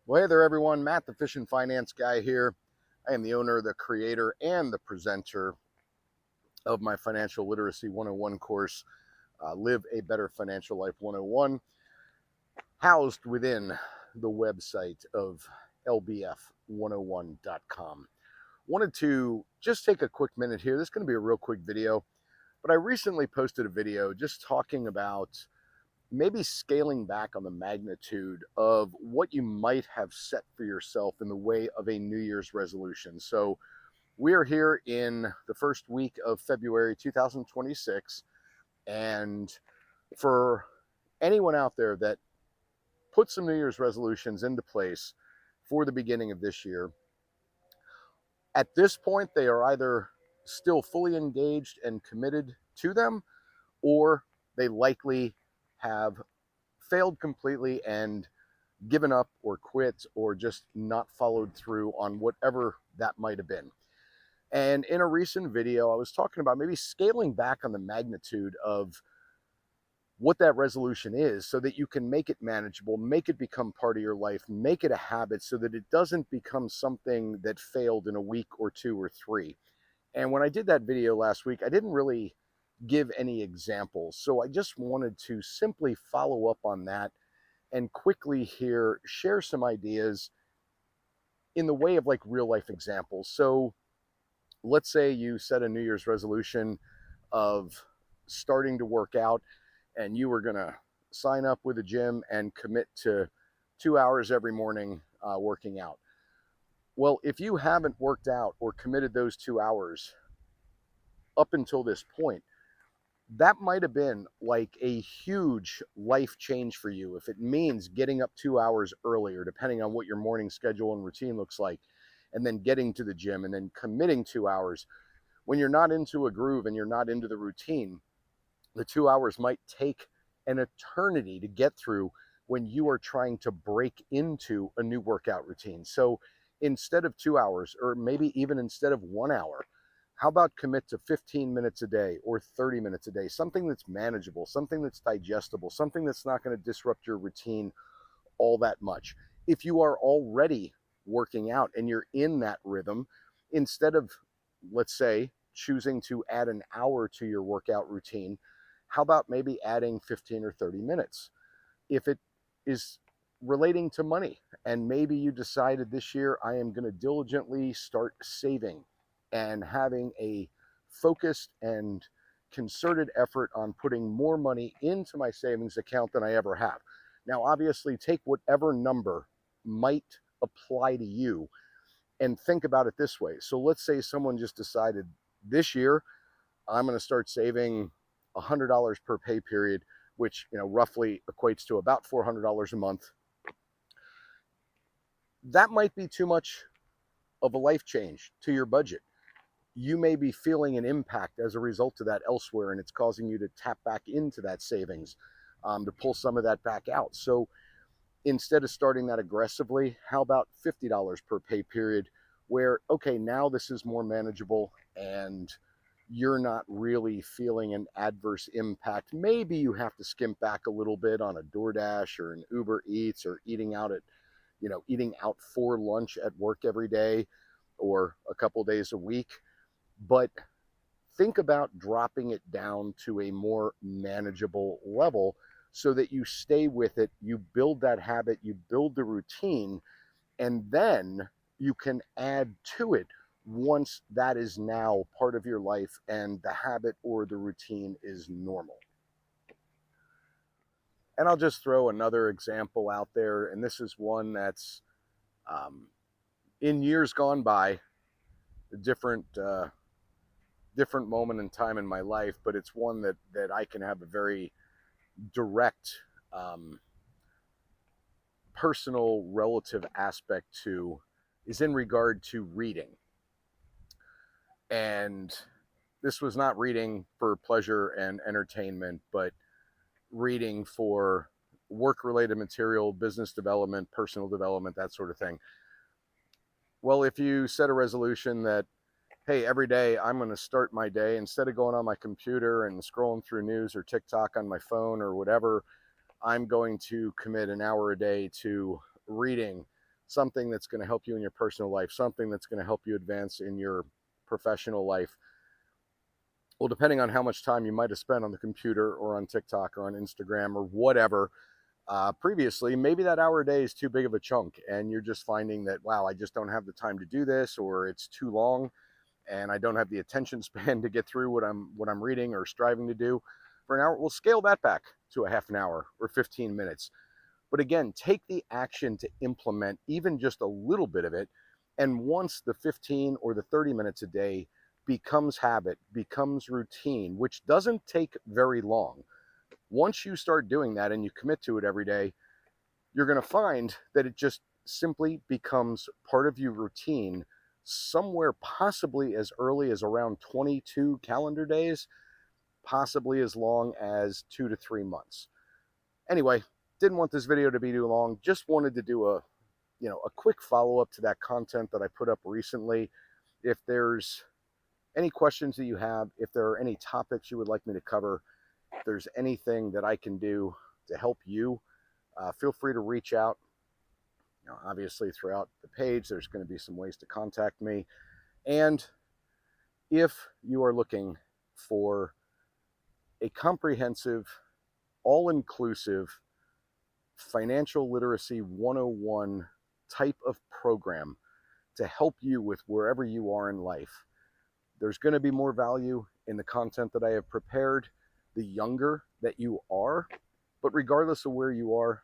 Well, hey there, everyone. Matt, the Fish and Finance Guy here. I am the owner, the creator, and the presenter of my Financial Literacy 101 course, Live a Better Financial Life 101, housed within the website of lbf101.com. Wanted to just take a quick minute here. This is going to be a real quick video, but I recently posted a video just talking about maybe scaling back on the magnitude of what you might have set for yourself in the way of a New Year's resolution. So we are here in the first week of February 2026. And for anyone out there that put some New Year's resolutions into place for the beginning of this year, at this point, they are either still fully engaged and committed to them, or they likely have failed completely and given up or quit or just not followed through on whatever that might have been. And in a recent video, I was talking about maybe scaling back on the magnitude of what that resolution is so that you can make it manageable, make it become part of your life, make it a habit so that it doesn't become something that failed in a week or two or three. And when I did that video last week, I didn't really give any examples. So I just wanted to simply follow up on that and quickly here share some ideas in the way of like real life examples. So let's say you set a New Year's resolution of starting to work out, and you were going to sign up with a gym and commit to 2 hours every morning working out. Well, if you haven't worked out or committed those 2 hours up until this point, that might have been like a huge life change for you if it means getting up 2 hours earlier, depending on what your morning schedule and routine looks like, and then getting to the gym and then committing 2 hours. When you're not into a groove and you're not into the routine, the 2 hours might take an eternity to get through when you are trying to break into a new workout routine. So instead of 2 hours, or maybe even instead of 1 hour, how about commit to 15 minutes a day or 30 minutes a day? Something that's manageable, something that's digestible, something that's not going to disrupt your routine all that much. If you are already working out and you're in that rhythm, instead of, let's say, choosing to add an hour to your workout routine, how about maybe adding 15 or 30 minutes? If it is relating to money, and maybe you decided this year, I am going to diligently start saving and having a focused and concerted effort on putting more money into my savings account than I ever have. Now, obviously, take whatever number might apply to you and think about it this way. So let's say someone just decided this year, I'm going to start saving $100 per pay period, which roughly equates to about $400 a month. That might be too much of a life change to your budget. You may be feeling an impact as a result of that elsewhere, and it's causing you to tap back into that savings to pull some of that back out. So instead of starting that aggressively, how about $50 per pay period, where, okay, now this is more manageable and you're not really feeling an adverse impact. Maybe you have to skimp back a little bit on a DoorDash or an Uber Eats, or eating out for lunch at work every day or a couple days a week. But think about dropping it down to a more manageable level so that you stay with it, you build that habit, you build the routine, and then you can add to it once that is now part of your life and the habit or the routine is normal. And I'll just throw another example out there, and this is one that's in years gone by, a different moment in time in my life, but it's one that I can have a very direct personal relative aspect to, is in regard to reading. And this was not reading for pleasure and entertainment, but reading for work-related material, business development, personal development, that sort of thing. Well, if you set a resolution that, hey, every day I'm going to start my day, instead of going on my computer and scrolling through news or TikTok on my phone or whatever, I'm going to commit an hour a day to reading something that's going to help you in your personal life, something that's going to help you advance in your professional life. Well, depending on how much time you might have spent on the computer or on TikTok or on Instagram or whatever, previously, maybe that hour a day is too big of a chunk and you're just finding that, wow, I just don't have the time to do this, or it's too long and I don't have the attention span to get through what I'm reading or striving to do for an hour. We'll scale that back to a half an hour or 15 minutes. But again, take the action to implement even just a little bit of it. And once the 15 or the 30 minutes a day becomes habit, becomes routine, which doesn't take very long, once you start doing that and you commit to it every day, you're going to find that it just simply becomes part of your routine somewhere possibly as early as around 22 calendar days, possibly as long as 2 to 3 months. Anyway, didn't want this video to be too long. Just wanted to do a quick follow-up to that content that I put up recently. If there's any questions that you have, if there are any topics you would like me to cover, if there's anything that I can do to help you, feel free to reach out. Obviously, throughout the page, there's going to be some ways to contact me. And if you are looking for a comprehensive, all-inclusive financial literacy 101 type of program to help you with wherever you are in life, there's going to be more value in the content that I have prepared the younger that you are. But regardless of where you are,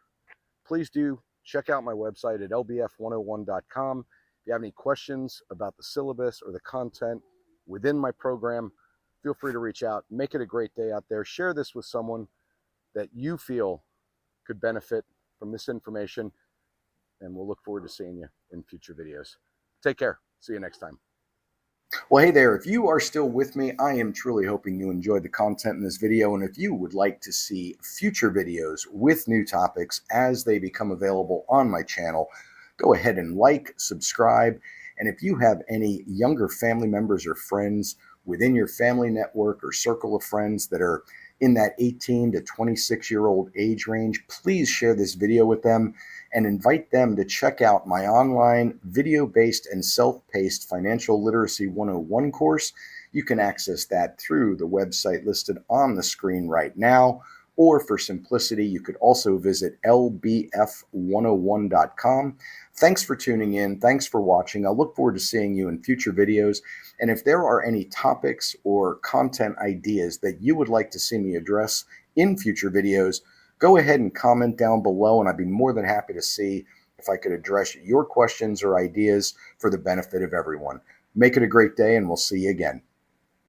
please do check out my website at lbf101.com. If you have any questions about the syllabus or the content within my program, feel free to reach out. Make it a great day out there. Share this with someone that you feel could benefit from this information, and we'll look forward to seeing you in future videos. Take care. See you next time. Well, hey there, if you are still with me, I am truly hoping you enjoyed the content in this video. And if you would like to see future videos with new topics as they become available on my channel, go ahead and like, subscribe. And if you have any younger family members or friends within your family network or circle of friends that are in that 18 to 26-year-old age range, please share this video with them and invite them to check out my online video-based and self-paced Financial Literacy 101 course. You can access that through the website listed on the screen right now, or for simplicity, you could also visit lbf101.com. Thanks for tuning in. Thanks for watching. I look forward to seeing you in future videos. And if there are any topics or content ideas that you would like to see me address in future videos, go ahead and comment down below, and I'd be more than happy to see if I could address your questions or ideas for the benefit of everyone. Make it a great day, and we'll see you again.